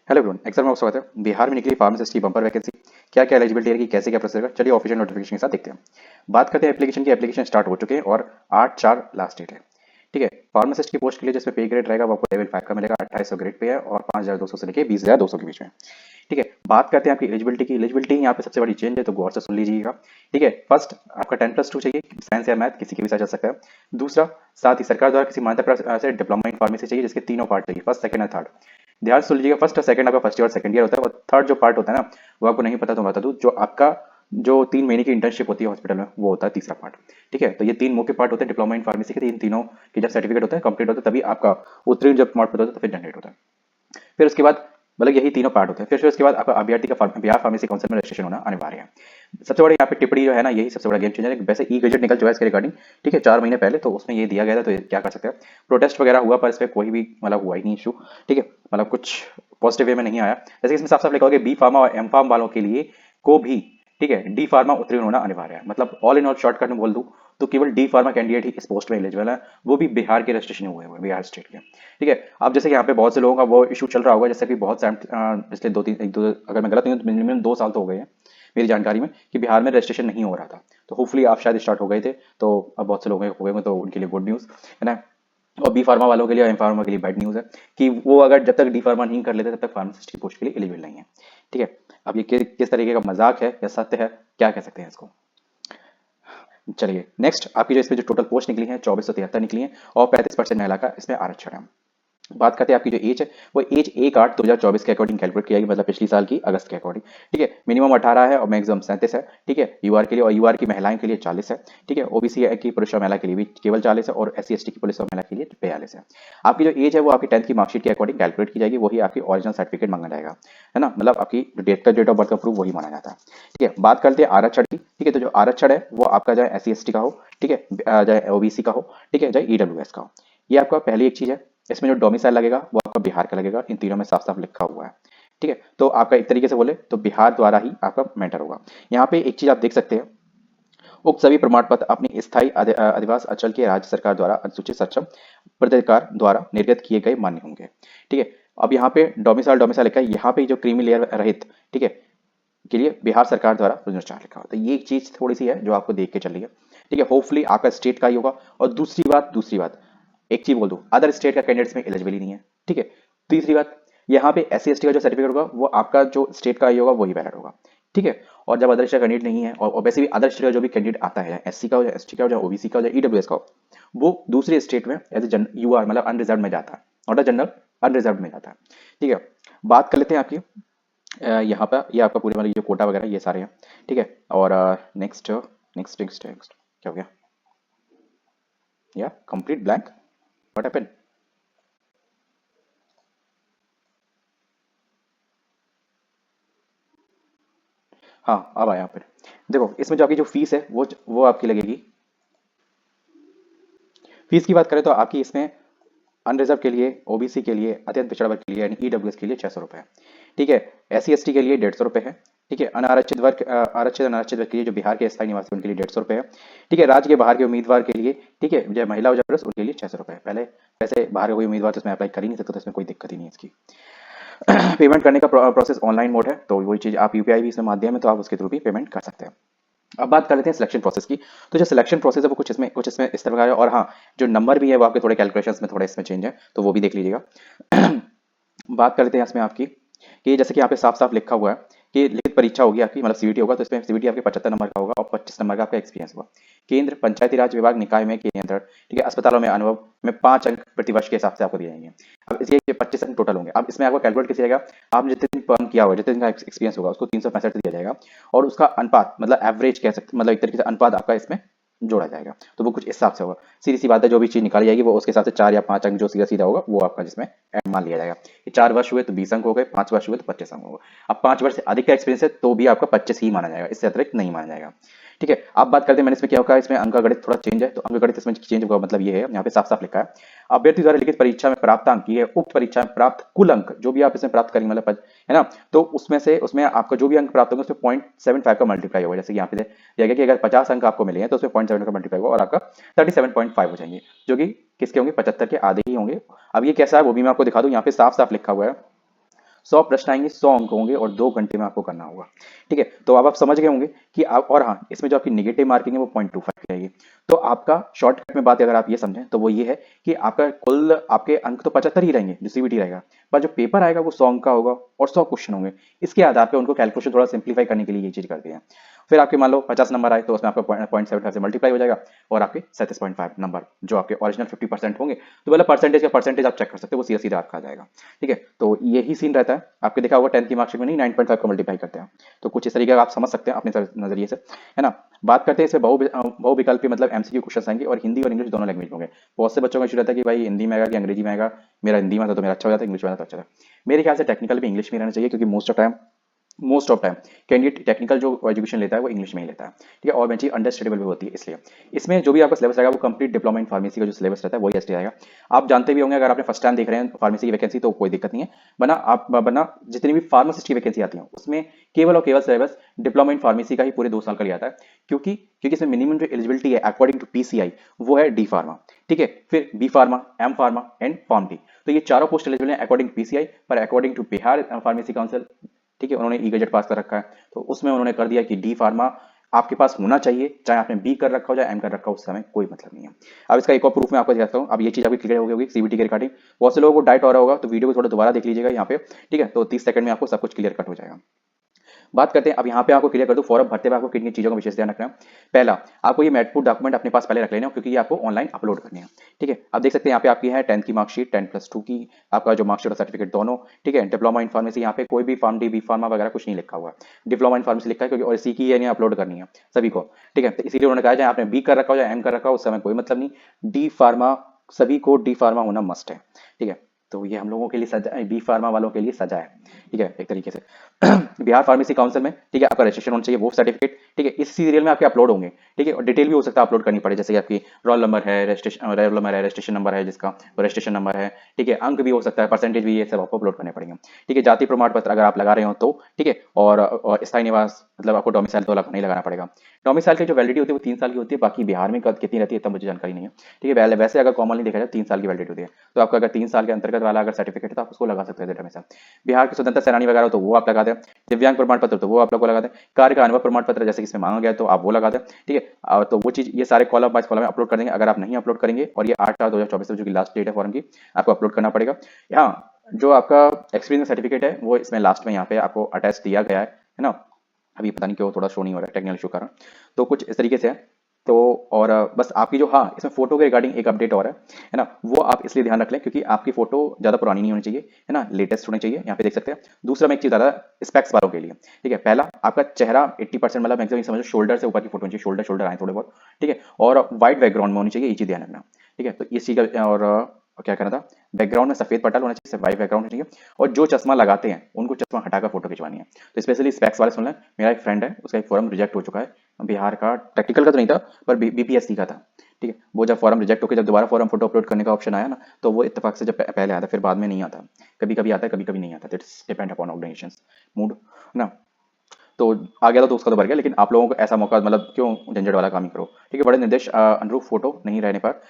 Hello everyone, exam में आपका स्वागत है। बिहार में निकली फार्मासिस्ट की बम्पर वैकेंसी, क्या क्या एलिजिबिलिटी रहेगी, कैसे क्या प्रोसेस रहेगा, चलिए ऑफिशियल नोटिफिकेशन के साथ देखते हैं। बात करते हैं एप्लीकेशन की। एप्लीकेशन स्टार्ट हो चुके हैं और 8/4 लास्ट डेट है। ठीक है। फार्मासिस्ट की पोस्ट के लिए जिसमें पे ग्रेड रहेगा वो आपको लेवल 5 का मिलेगा, 2800 ग्रेड पे है और 5200 से लेकर 20,200 के बीच में। ठीक है। बात करते हैं आपकी एलिजिबिलिटी की। एलिजिबिलिटी यहाँ पे सबसे बड़ी चेंज है, तो गौर से सुन लीजिएगा। ठीक है। फर्स्ट, आपका 10+2 चाहिए, साइंस या मैथ किसी के भी साथ चल सकता है। दूसरा, साथ ही सरकार द्वारा किसी मान्यता प्राप्त से डिप्लोमा इन फार्मेसी चाहिए, जिसके तीनों पार्ट चाहिए, फर्स्ट, सेकंड और थर्ड। ध्यान से सुन लीजिएगा। फर्स्ट और सेकंड आपका फर्स्ट ईयर और सेकंड ईयर होता है, और थर्ड जो पार्ट होता है ना, वो आपको नहीं पता तो बता दूं, जो आपका जो 3 महीने की इंटर्नशिप होती है हॉस्पिटल में, वो होता है तीसरा पार्ट। ठीक है। तो ये तीन मुख्य पार्ट होते हैं डिप्लोमा इन फार्मेसी के। इन तीनों के जब सर्टिफिकेट होता है, कंप्लीट होता है, तभी आपका उत्तीर्ण जब मार्क्स होता है तो फिर जनरेट होता है। फिर उसके बाद मतलब यही तीनों पार्ट होते हैं। फिर उसके बाद आपका अभ्यर्थी का बिहार फार्मेसी काउंसिल में रजिस्ट्रेशन होना अनिवार्य है। सबसे बड़ा यहाँ पे टिप्पणी जो है ना, यही सबसे बड़ा गेम चेंजर है। वैसे ई गजट निकल चुका है इसके रिगार्डिंग। ठीक है, 4 महीने पहले, तो उसमें ये दिया गया था, तो ये क्या कर सकते हैं। प्रोटेस्ट वगैरह हुआ पर इस पर कोई भी मतलब हुआ ही नहीं इशू। ठीक है। मतलब कुछ पॉजिटिव वे में नहीं आया। जैसे कि इसमें साफ साफ लिखा होगा कि बी फार्मा और एम फार्म वालों के लिए को भी, ठीक है, डी फार्मा उत्तीर्ण होना अनिवार्य है। मतलब ऑल इन ऑल शॉर्टकट में बोल दूं तो केवल डी फार्मा कैंडिडेट ही इस पोस्ट में एलिजिबल है, वो भी बिहार के रजिस्ट्रेशन हुए हुए बिहार स्टेट के। ठीक है। अब जैसे कि यहाँ पे बहुत से लोगों का वो इशू चल रहा होगा, जैसे कि बहुत से पिछले दो तीन एक दो, अगर मैं गलत नहीं हूं तो मिनिमम 2 साल तो हो गए हैं मेरी जानकारी में, कि बिहार में रजिस्ट्रेशन नहीं हो रहा था। तो होपफुली आप शायद स्टार्ट हो गए थे, तो अब बहुत से लोग हो गए होंगे, तो उनके लिए गुड न्यूज़ है ना। और बी फार्मा वालों के लिए और एम फार्मा के लिए बैड न्यूज़ है कि वो अगर जब तक डी फार्मा नहीं कर लेते तब तक फार्मासिस्ट की पोस्ट के लिए एलिजिबल नहीं है। ठीक है। अब ये किस तरीके का मजाक है या सत्य है, क्या कह सकते हैं इसको। चलिए नेक्स्ट, आपकी जो इसमें जो टोटल पोस्ट निकली है 2473 निकली है, और 35% महिला का इसमें आरक्षण है। बात करते हैं आपकी जो एज है, वो एज 1/8/2024 के अकॉर्डिंग कैलकुलेट की जाएगी, मतलब पिछली साल की अगस्त के अकॉर्डिंग। ठीक है। मिनिमम 18 है और मैक्सिमम 37 है। ठीक है। यूआर के लिए, और यूआर की महिलाओं के लिए 40 है। ठीक है। ओबीसी की पुरुष और महिला के लिए भी केवल 40 है, और एससी एसटी की पुलिस और महिला के लिए 42 है। आपकी जो एज है वो आपकी 10th की मार्कशीट के अकॉर्डिंग कैलकुलेट की जाएगी, वही आपकी ओरिजिनल सर्टिफिकेट मांगा जाएगा, है ना। मतलब आपकी डेट ऑफ बर्थ का प्रूफ वही माना जाता है। ठीक है। बात करते हैं आरक्षण की। ठीक है। तो जो आरक्षण है वो आपका चाहे एससी एसटी का हो, ठीक है, चाहे ओबीसी का हो, ठीक है, चाहे ईडब्ल्यूएस का हो। ये आपका पहली एक चीज है। इसमें जो डोमिसाइल लगेगा वो आपका बिहार का लगेगा, इन तीनों में साफ साफ लिखा हुआ है। ठीक है। तो आपका एक तरीके से बोले तो बिहार द्वारा ही आपका मैटर होगा। यहाँ पे एक चीज आप देख सकते हैं, उक्त सभी प्रमाण पत्र अपनी स्थायी अधिवास अंचल के राज्य सरकार द्वारा अनुसूचित सक्षम प्राधिकार द्वारा निर्गत किए गए मान्य होंगे। ठीक है। अब यहाँ पे डोमिसाइल डोमिसाइल लिखा है, यहाँ पे जो क्रीमी लेयर रहित, ठीक है, के लिए बिहार सरकार द्वारा पुनर्चार लिखा हुआ, तो ये एक चीज थोड़ी सी है जो आपको देख के चलिए। ठीक है। होपफुली आपका स्टेट का ही होगा। और दूसरी बात एक चीज बोल दूं, अदर स्टेट का कैंडिडेट्स में एलिजिबल ही नहीं है। ठीक है। तीसरी बात, यहाँ पे एससी एसटी का जो सर्टिफिकेट होगा वो आपका जो स्टेट का ही होगा वही वैलिड होगा। ठीक है। और जब अदर स्टेट का कैंडिडेट नहीं है, और वैसे भी अदर स्टेट का जो भी कैंडिडेट आता है, एससी का हो, एसटी का हो, ओबीसी का हो, ईडब्ल्यूएस का हो, वो दूसरे स्टेट में एज ए यूआर मतलब अनरिजर्व में जाता है, नॉट अ जनरल, अनरिजर्व में जाता है। ठीक है। बात कर लेते हैं आपकी यहाँ पर, ये आपका पूरे मतलब जो कोटा वगैरह ये सारे हैं। ठीक है। और नेक्स्ट नेक्स्ट नेक्स्ट नेक्स्ट क्या हो गया, या कंप्लीट ब्लैंक, व्हाट हैपेंड। हाँ, अब आया यहाँ पे। देखो इसमें जो आपकी जो फीस है वो आपकी लगेगी। फीस की बात करें तो आपकी इसमें अनरिजर्व के लिए, ओबीसी के लिए, अत्यंत पिछड़ा वर्ग के लिए यानी ईडब्ल्यूएस के लिए 600 रुपये। ठीक है। एससी एसटी के लिए 150 रुपये है। ठीक है। अनारक्षित वर्ग, आरक्षित अनारक्षित वर्ग के लिए जो बिहार के स्थायी निवासी उनके लिए 150 रुपये है। ठीक है। राज्य के बाहर के उम्मीदवार के लिए, ठीक है, जो महिला और जो पुरुष उनके लिए 600 रुपये। पहले वैसे बाहर का कोई उम्मीदवार तो इसमें अप्लाई कर ही नहीं सकते, तो इसमें कोई दिक्कत ही नहीं है इसकी। पेमेंट करने का प्रोसेस ऑनलाइन मोड है, तो वही चीज आप यूपीआई भी इसमें माध्यम है, तो आप उसके थ्रू भी पेमेंट कर सकते हैं। अब बात कर लेते हैं सिलेक्शन प्रोसेस की। तो जो सिलेक्शन प्रोसेस है वो कुछ इसमें इस तरह का है, और हाँ, जो नंबर भी है वो आपके थोड़े कैलकुलेशंस में थोड़े इसमें चेंज है, तो वो भी देख लीजिएगा। बात कर लेते हैं इसमें आपकी, कि जैसे कि यहाँ पे साफ साफ लिखा हुआ है कि लिखित परीक्षा होगी आपकी, मतलब सीबीटी होगा, तो इसमें सीबीटी आपके 75 नंबर का होगा और 25 नंबर का आपका एक्सपीरियंस होगा। केंद्र पंचायती राज विभाग निकाय में के नियंत्रण, ठीक है, अस्पतालों में अनुभव में 5 अंक प्रतिवर्ष के हिसाब से आपको दिए जाएंगे। अब इसके 25 अंक टोटल होंगे। अब इसमें आपको कैलकुलेट कैसे जाएगा, आपने जितने दिन पर्म किया होगा, जितने दिन का एक्सपीरियंस होगा, उसको 365 दिया जाएगा, और उसका अनुपात मतलब एवरेज कह सकते, मतलब एक तरीके से अनुपात आपका इसमें जोड़ा जाएगा, तो वो कुछ इस हिसाब से होगा। सीधी सी बात है, जो भी चीज निकाली जाएगी वो उसके हिसाब से 4 या 5 अंक जो सीधा सीधा होगा वो आपका जिसमें मान लिया जाएगा। कि 4 वर्ष हुए तो 20 अंक हो गए, 5 वर्ष हुए तो 25 अंक होगा। अब 5 वर्ष से अधिक का एक्सपीरियंस है तो भी आपका 25 ही माना जाएगा, इससे अतिरिक्त नहीं माना जाएगा। ठीक है। अब बात करते हैं मैंने इसमें क्या होगा, इसमें अंक गणित थोड़ा चेंज है, तो अंक गणित इसमें चेंज होगा, मतलब ये है, यहाँ पे साफ साफ लिखा है, अभ्यर्थी द्वारा लिखित परीक्षा में प्राप्त अंक, ये उक्त परीक्षा में प्राप्त कुल अंक जो भी आप इसमें प्राप्त करेंगे, मतलब है ना, तो उसमें आपका जो भी अंक प्राप्त होंगे उसमें 0.75 का मल्टीप्लाई होगा। जैसे कि यहाँ पे दिया गया कि अगर 50 अंक आपको मिले हैं तो उसमें 0.7 का मल्टीप्लाई होगा और आपका 37.5 हो जाएंगे, जो कि किसके होंगे, 75 के आधे ही होंगे। अब ये कैसा है वो भी मैं आपको दिखा दूं, यहाँ पे साफ साफ लिखा हुआ है, 100 प्रश्न आएंगे, 100 अंक होंगे और 2 घंटे में आपको करना होगा। ठीक है, तो अब आप समझ गए होंगे कि आप, और हाँ, इसमें जो आपकी नेगेटिव मार्किंग है वो 0.25 की रहेगी। तो आपका शॉर्टकट में बात अगर आप ये समझें तो वो ये है कि आपका कुल आपके अंक तो 75 ही रहेंगे जो सीबीटी रहेगा, पर जो पेपर आएगा वो 100 अंक का होगा और 100 क्वेश्चन होंगे। इसके आधार पे उनको कैलकुलेशन थोड़ा सिंप्लीफाई करने के लिए ये चीज करते हैं। फिर आपके मान लो 50 नंबर आए तो उसमें आपका 0.75 से मल्टीप्लाई हो जाएगा और आपके 37.5 नंबर जो आपके ओरिजिनल 50% होंगे, तो मतलब परसेंटेज का परसेंटेज आप चेक कर सकते हो, वो सीधा सीधा आपका आ जाएगा। ठीक है, तो यही सीन रहता है। आपके देखा होगा 10th की मार्कशीट में नहीं 9.5 को मल्टीप्लाई करते हैं, तो कुछ इस तरीके का आप समझ सकते हैं अपने नजरिए से, है ना। बात करते हैं इसमें बहुविकल्पी मतलब एमसीक्यू क्वेश्चन आएंगे और हिंदी और इंग्लिश दोनों लैंग्वेज में होंगे। बहुत से बच्चों का इशू रहता है कि भाई हिंदी में आएगा कि अंग्रेजी में आएगा, मेरा हिंदी में था तो मेरा अच्छा हो जाता है, इंग्लिश में आता तो अच्छा था। मेरे ख्याल से टेक्निकल भी इंग्लिश में रहना चाहिए, क्योंकि most of time candidate technical जो एजुकेशन लेता है वो इंग्लिश में ही लेता है। ठीक है, और बेंची अंडरस्टैंडेबल भी होती है, इसलिए इसमें जो भी आपका सिलेबस रहेगा वो कंप्लीट डिप्लोमा इन फार्मेसी का जो सिलेबस रहता है वही एसटी आएगा। आप जानते भी होंगे, अगर आपने फर्स्ट टाइम देख रहे हैं फार्मेसी की वैकेंसी तो कोई दिक्कत नहीं है, बना जितनी भी फार्मासिस्ट की वैकेंसी आती है उसमें केवल और केवल सिलेबस डिप्लोमा इन फार्मेसी का ही पूरे 2 साल का लिया आता है, क्योंकि इसमें मिनिमम जो एलिजिबिलिटी है अकॉर्डिंग टू पीसीआई वो है डी फार्मा। ठीक है, फिर B pharma, M pharma and pharm D, तो ये चारों पोस्ट एलिजिबल हैं अकॉर्डिंग टू पीसीआई, पर according to Bihar pharmacy council, ठीक है, उन्होंने ई गजेट पास कर रखा है, तो उसमें उन्होंने कर दिया कि डी फार्मा आपके पास होना चाहिए, चाहे आपने बी कर रखा हो चाहे एम कर रखा हो, उस समय कोई मतलब नहीं है। अब इसका एक और प्रूफ मैं आपको दिखाता हूँ। अब ये चीज आपकी क्लियर हो गई होगी सीबीटी के रिगार्डिंग। बहुत से लोगों को डाइट हो रहा होगा, तो वीडियो को थोड़ा दोबारा देख लीजिएगा यहाँ पे। ठीक है, तो 30 सेकंड में आपको सब कुछ क्लियर कट हो जाएगा। बात करते हैं अब यहाँ पे आपको क्लियर कर दूं, फॉर्म भरते हुए आपको किन किन चीजों का विशेष ध्यान रखना है। पहला, आपको ये महत्वपूर्ण डॉक्यूमेंट अपने पास पहले रख लेना है, क्योंकि ये आपको ऑनलाइन अपलोड करने हैं। ठीक है, अब देख सकते हैं यहाँ पे आपकी है 10th की मार्कशीट, 10+2 की आपका जो मार्कशीट और सर्टिफिकेट दोनों। ठीक है, डिप्लोमा इन फार्मेसी, यहाँ पे कोई भी फार्म डी बी फार्मा वगैरह कुछ नहीं लिखा हुआ है, डिप्लोमा इन फार्मेसी लिखा है, क्योंकि और इसी की ये अपलोड करनी है सभी को। ठीक है, तो इसीलिए उन्होंने कहा चाहे आपने बी कर रखा हो या एम कर रखा हो, उस समय कोई मतलब नहीं, डी फार्मा सभी को डी फार्मा होना मस्ट है। ठीक है, तो ये हम लोगों के लिए सजा है, बी फार्मा वालों के लिए सजा है। ठीक है, एक तरीके से बिहार फार्मेसी काउंसिल में, ठीक है, आपका रजिस्ट्रेशन होना चाहिए, वो सर्टिफिकेट। ठीक है, इस सीरियल में आपके अपलोड होंगे। ठीक है, और डिटेल भी हो सकता है अपलोड करनी पड़े, जैसे कि आपकी रजिस्ट्रेशन नंबर है जिसका, रजिस्ट्रेशन नंबर है। ठीक है, अंक भी हो सकता है, परसेंटेज भी, ये सब आपको अपलोड करने पड़ेंगे। ठीक है, जाति प्रमाण पत्र अगर आप लगा रहे हो तो। ठीक है, और स्थायी निवास मतलब आपको डोमिसाइल तो नहीं लगाना पड़ेगा। डोमिसाइल की जो वैलिडिटी होती है वो 3 साल की होती है, बाकी बिहार में कितनी रहती है तब मुझे जानकारी नहीं है। ठीक है, वैसे अगर कॉमनली देखा जाए 3 साल की वैलिडिटी होती है, तो आपका अगर 3 साल के अंतर्गत वाला अगर सर्टिफिकेट है तो आप उसको लगा सकते हैं हमेशा। बिहार के स्वतंत्रता सेनानी वगैरह हो तो वो आप लगा दें, दिव्यांग प्रमाण पत्र तो वो आप लोग को लगा दें, कार्य का अनुभव प्रमाण पत्र जैसे कि इसमें मांगा गया तो आप वो लगा दें। ठीक है, तो वो चीज ये सारे कॉलम बाय कॉलम में अपलोड कर देंगे। अगर आप नहीं अपलोड करेंगे और ये 8/4/2024 जो कि लास्ट डेट है फॉर्म की, आपको अपलोड करना पड़ेगा। यहाँ जो आपका एक्सपीरियंस सर्टिफिकेट है वो इसमें लास्ट में यहाँ पे आपको अटैच दिया गया है ना। अभी पता नहीं क्यों थोड़ा शो नहीं हो रहा है, टेक्निकल इशू कारण, तो कुछ इस तरीके से है। तो और बस आपकी जो, हाँ, इसमें फोटो के रिगार्डिंग एक अपडेट और है ना, वो आप इसलिए ध्यान रख लें क्योंकि आपकी फोटो ज्यादा पुरानी नहीं होनी चाहिए, है ना, लेटेस्ट होनी चाहिए, यहाँ पे देख सकते हैं। दूसरा मैं एक चीज बता रहा, स्पेक्स वालों के लिए। ठीक है, पहला आपका चेहरा 80% मतलब मैक्सिमम समझो शोल्डर से ऊपर की फोटो होनी चाहिए, शोल्डर शोल्डर आए थोड़े बहुत। ठीक है, और व्हाइट बैकग्राउंड में होनी चाहिए, ये चीज ध्यान रखना। ठीक है, तो इस चीज का, और क्या करना था, बैकग्राउंड में सफेद पटल होना चाहिए, व्हाइट बैकग्राउंड होनी चाहिए, और जो चश्मा लगाते हैं उनको चश्मा हटाकर फोटो खिंचवानी है। तो स्पेशली स्पेक्स वाले सुन लें, मेरा एक फ्रेंड है उसका एक फॉर्म रिजेक्ट हो चुका है बिहार का, टेक्निकल का तो नहीं था पर बीपीएससी का था। ठीक है, वो जब फॉर्म रिजेक्ट होकर जब दोबारा फॉर्म फोटो अपलोड करने का ऑप्शन आया ना, तो वो इत्तेफाक से जब पहले आता फिर बाद में नहीं आता, कभी कभी आता है कभी कभी नहीं आता, it's depend upon organisation mood ना। तो आ गया था तो उसका तो भर गया, लेकिन आप लोगों को ऐसा मौका मतलब क्यों झंझट वाला काम ही करो। ठीक है, बड़े निर्देश अनुरूप फोटो नहीं रहने पर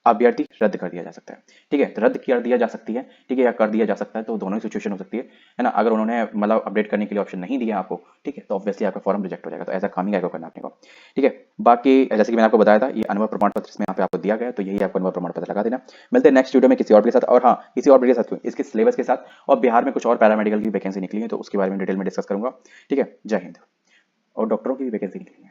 अभ्यर्थी रद्द कर दिया जा सकता है। ठीक है, तो रद्द कर दिया जा सकती है, ठीक है, या कर दिया जा सकता है, तो दोनों ही सिचुएशन हो सकती है ना। अगर उन्होंने मतलब अपडेट करने के लिए ऑप्शन नहीं दिया आपको, ठीक है, तो ऑब्वियसली आपका फॉर्म रिजेक्ट हो जाएगा, तो ऐसा काम ही क्या करना आपने को। ठीक है, बाकी जैसे कि मैंने आपको बताया था ये अनुभव प्रमाण पत्र इसमें यहाँ पे आपको दिया गया है, तो यही आपको अनुभव प्रमाण पत्र लगा देना। मिलते हैं नेक्स्ट वीडियो में किसी और के साथ, और हाँ, किसी और के साथ क्यों, इसके सिलेबस के साथ, और बिहार में कुछ और पैरामेडिकल की वैकेंसी निकली है तो उसके बारे में डिटेल में डिस्कस करूंगा। ठीक है, जय हिंद। और डॉक्टरों की भी वैकेंसी निकली है।